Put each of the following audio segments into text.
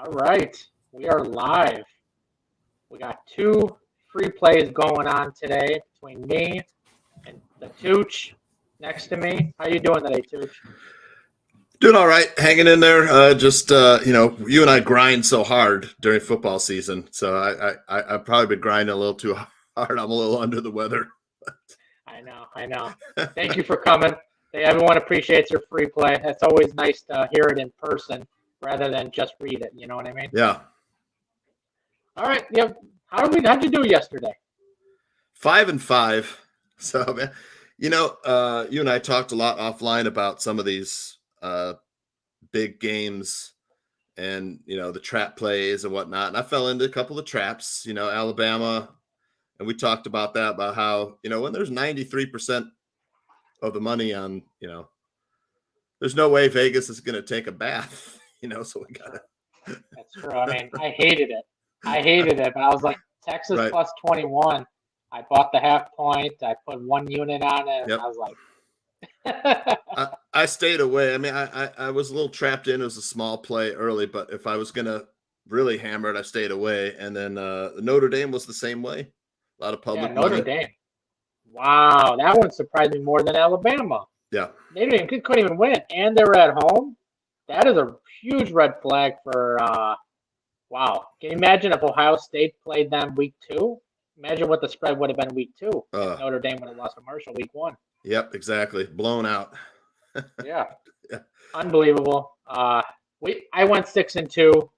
All right, we are live. We got two free plays going on today between me and the Tooch next to me. How you doing today, Tooch? Doing all right, hanging in there. You and I grind so hard during football season, so I've probably been grinding a little too hard. I'm a little under the weather. I know. Thank you for coming. Hey, everyone appreciates your free play. It's always nice to hear it in person rather than just read it. You know what I mean? Yeah, All right. Yeah. How'd you do yesterday? 5-5. So, man, you and I talked a lot offline about some of these big games and the trap plays and whatnot. And I fell into a couple of traps. Alabama, and we talked about that about how when there's 93% of the money on there's no way Vegas is going to take a bath. So we gotta. That's true. I mean, I hated it, but I was like, Texas Right. plus 21. I bought the half point. I put 1 unit on it. Yep. And I was like, I stayed away. I mean, I was a little trapped in. It was a small play early, but if I was gonna really hammer it, I stayed away. And then Notre Dame was the same way. A lot of public Notre money. Dame. Wow, that one surprised me more than Alabama. Yeah. They couldn't even win, and they were at home. That is a huge red flag for. Wow, can you imagine if Ohio State played them week 2? Imagine what the spread would have been week 2. Notre Dame would have lost to Marshall week 1. Yep, exactly. Blown out. Yeah. Yeah. Unbelievable. I went 6-2.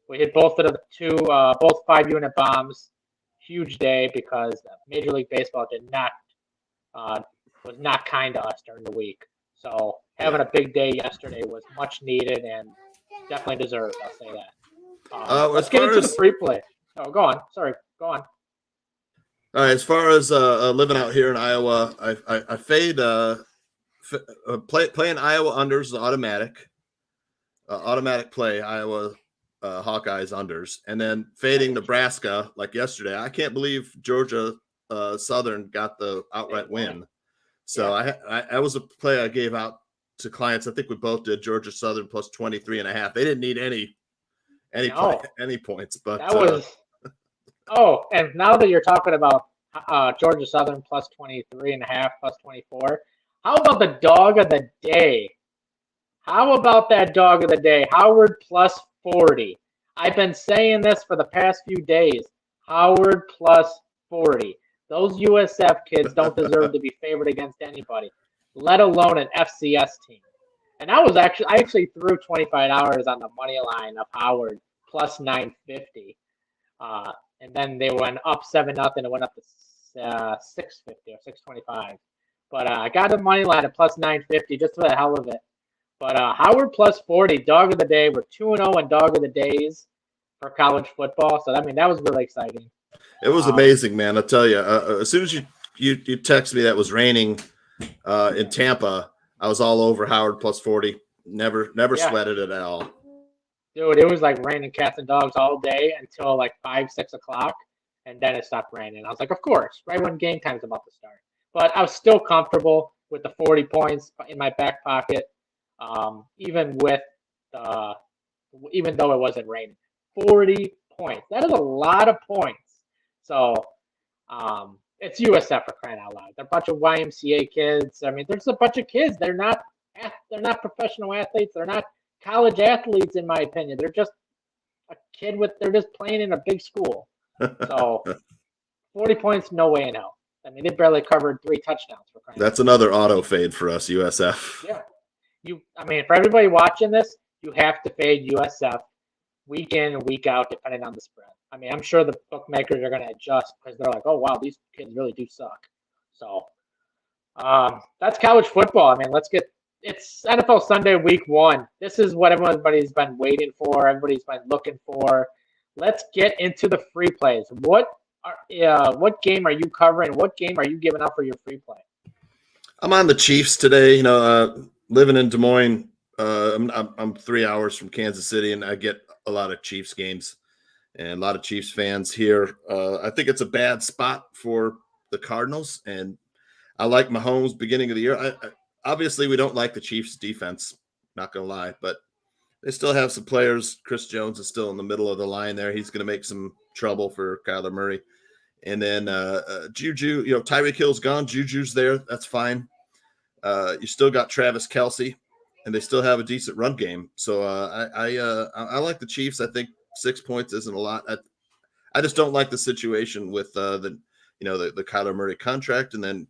We hit both 5-unit bombs. Huge day because Major League Baseball was not kind to us during the week. So having a big day yesterday was much needed and definitely deserved. I'll say that. Let's get into the free play. Oh, go on. Sorry, go on. All right. As far as living out here in Iowa, I fade playing Iowa unders is automatic play Iowa Hawkeyes unders, and then fading Nebraska like yesterday. I can't believe Georgia Southern got the outright win. So I was a play I gave out to clients. I think we both did Georgia Southern plus 23.5. They didn't need any points, but that was. Oh, and now that you're talking about Georgia Southern plus 23.5, plus 24, how about the dog of the day? How about that dog of the day? Howard plus 40. I've been saying this for the past few days. Howard plus 40. Those USF kids don't deserve to be favored against anybody, let alone an FCS team. And I actually threw $25 on the money line of Howard plus 950. And then they went up 7-0. It went up to 650 or 625. But I got the money line at plus 950 just for the hell of it. But Howard plus 40, dog of the day. We're 2-0 in dog of the days for college football. So, I mean, that was really exciting. It was amazing, man. I'll tell you, as soon as you text me that was raining in Tampa, I was all over Howard plus 40. Never sweated it at all. Dude, it was like raining cats and dogs all day until like 5, 6 o'clock, and then it stopped raining. I was like, of course, right when game time's about to start. But I was still comfortable with the 40 points in my back pocket, even though it wasn't raining. 40 points. That is a lot of points. So it's USF for crying out loud. They're a bunch of YMCA kids. I mean, there's a bunch of kids. They're not professional athletes. They're not college athletes, in my opinion. They're just a kid they're just playing in a big school. So 40 points, no way in hell. I mean, they barely covered 3 touchdowns for crying out loud. That's another auto fade for us, USF. Yeah. For everybody watching this, you have to fade USF week in and week out, depending on the spread. I mean, I'm sure the bookmakers are going to adjust because they're like, oh, wow, these kids really do suck. So that's college football. I mean, it's NFL Sunday week 1. This is what everybody's been waiting for. Everybody's been looking for. Let's get into the free plays. What game are you covering? What game are you giving up for your free play? I'm on the Chiefs today. Living in Des Moines, I'm 3 hours from Kansas City, and I get a lot of Chiefs games and a lot of Chiefs fans here. I think it's a bad spot for the Cardinals, and I like Mahomes beginning of the year. Obviously, we don't like the Chiefs defense, not going to lie, but They still have some players. Chris Jones is still in the middle of the line there. He's going to make some trouble for Kyler Murray. And then Juju, Tyreek Hill's gone. Juju's there. That's fine. You still got Travis Kelce, and they still have a decent run game. So I like the Chiefs. I think 6 points isn't a lot. I just don't like the situation with the Kyler Murray contract, and then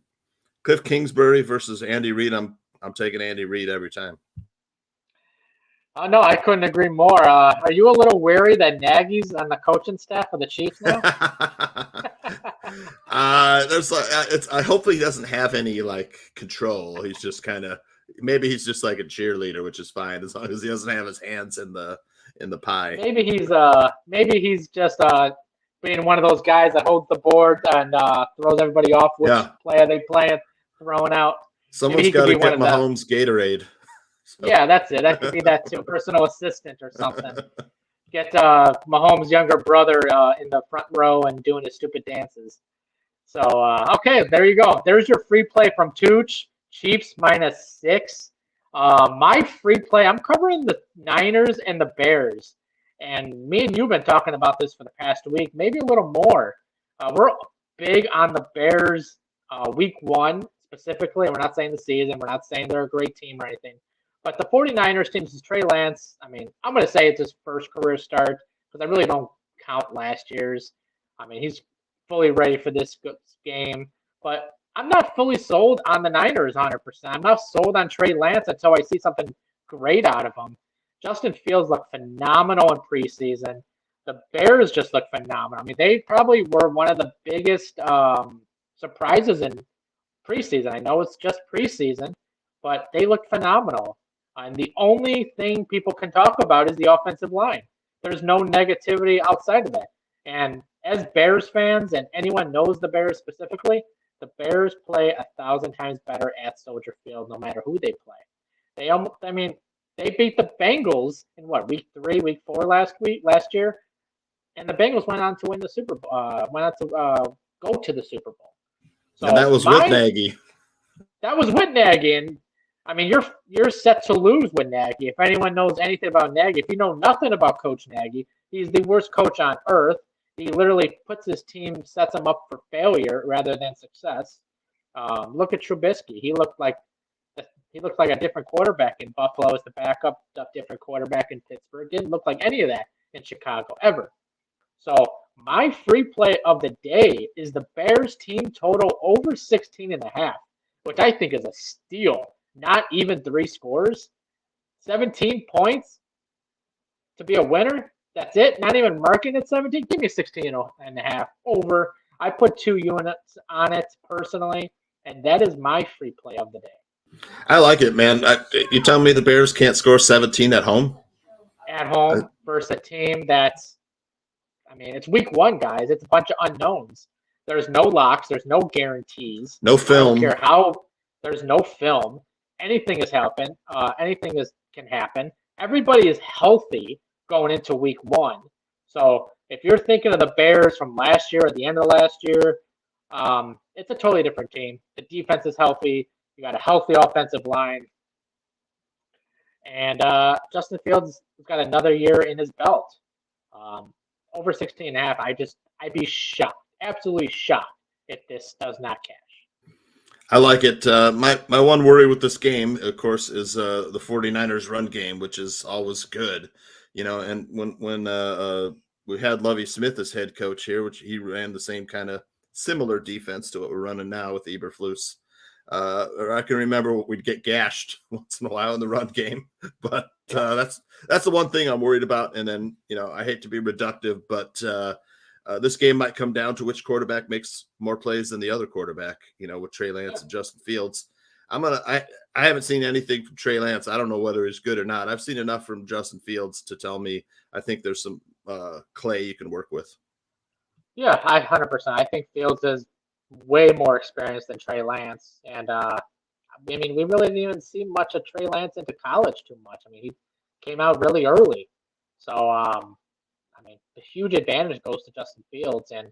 Cliff Kingsbury versus Andy Reid. I'm taking Andy Reid every time. No, I couldn't agree more. Are you a little wary that Nagy's on the coaching staff of the Chiefs now? I hope he doesn't have any control. He's just maybe he's just like a cheerleader, which is fine as long as he doesn't have his hands in the pie. Maybe he's just being one of those guys that holds the board and throws everybody off which player they play and throwing out. Someone's got to get Mahomes Gatorade. So. Yeah, that's it. That could be that too. Personal assistant or something. Get Mahomes' younger brother in the front row and doing his stupid dances. So, okay, there you go. There's your free play from Tooch. Chiefs -6. My free play, I'm covering the Niners and the Bears. And me and you have been talking about this for the past week, maybe a little more. We're big on the Bears week 1 specifically. We're not saying the season. We're not saying they're a great team or anything. But the 49ers team is Trey Lance. I mean, I'm going to say it's his first career start because I really don't count last year's. I mean, he's fully ready for this game. But I'm not fully sold on the Niners 100%. I'm not sold on Trey Lance until I see something great out of him. Justin Fields looked phenomenal in preseason. The Bears just look phenomenal. I mean, they probably were one of the biggest surprises in preseason. I know it's just preseason, but they look phenomenal. And the only thing people can talk about is the offensive line. There's no negativity outside of that. And as Bears fans, and anyone knows the Bears specifically, the Bears play 1,000 times better at Soldier Field, no matter who they play. They beat the Bengals in week 3, week 4 last year, and the Bengals went on to win the Super Bowl. Go to the Super Bowl. So and that was with Nagy. That was with Nagy, and I mean, you're set to lose with Nagy. If anyone knows anything about Nagy, if you know nothing about Coach Nagy, he's the worst coach on earth. He literally puts his team, sets them up for failure rather than success. Look at Trubisky. He looked like a different quarterback in Buffalo as the backup, a different quarterback in Pittsburgh. Didn't look like any of that in Chicago ever. So my free play of the day is the Bears team total over 16.5, which I think is a steal. Not even 3 scores. 17 points to be a winner. That's it. Not even marking at 17. Give me 16.5 over. I put 2 units on it personally, and that is my free play of the day. I like it, man. You tell me the Bears can't score 17 at home? At home versus a team that's, it's week 1, guys. It's a bunch of unknowns. There's no locks. There's no guarantees. No film. I don't care how. There's no film. Anything can happen. Everybody is healthy going into week 1. So if you're thinking of the Bears from last year or the end of last year, it's a totally different team. The defense is healthy. You got a healthy offensive line. And Justin Fields has got another year in his belt. Over 16.5, I'd be shocked, absolutely shocked if this does not cash. I like it. My one worry with this game, of course, is the 49ers run game, which is always good. And when we had Lovie Smith as head coach here, which he ran the same kind of similar defense to what we're running now with Eberflus. Or I can remember we'd get gashed once in a while in the run game, but that's the one thing I'm worried about. And then, I hate to be reductive, but this game might come down to which quarterback makes more plays than the other quarterback, with Trey Lance and Justin Fields. I haven't seen anything from Trey Lance. I don't know whether he's good or not. I've seen enough from Justin Fields to tell me I think there's some clay you can work with. Yeah, 100%. I think Fields is way more experienced than Trey Lance. And, we really didn't even see much of Trey Lance into college too much. He came out really early. So, the huge advantage goes to Justin Fields. And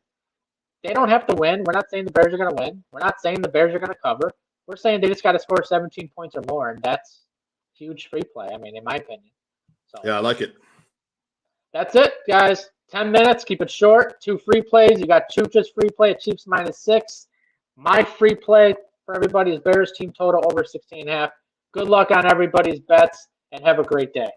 they don't have to win. We're not saying the Bears are going to win. We're not saying the Bears are going to cover. We're saying they just got to score 17 points or more, and that's huge free play, in my opinion. So Yeah, I like it. that's it, guys. 10 minutes. Keep it short. 2 free plays. You got Chucha's free play at Chiefs -6. My free play for everybody is Bears team total over 16.5. Good luck on everybody's bets and have a great day.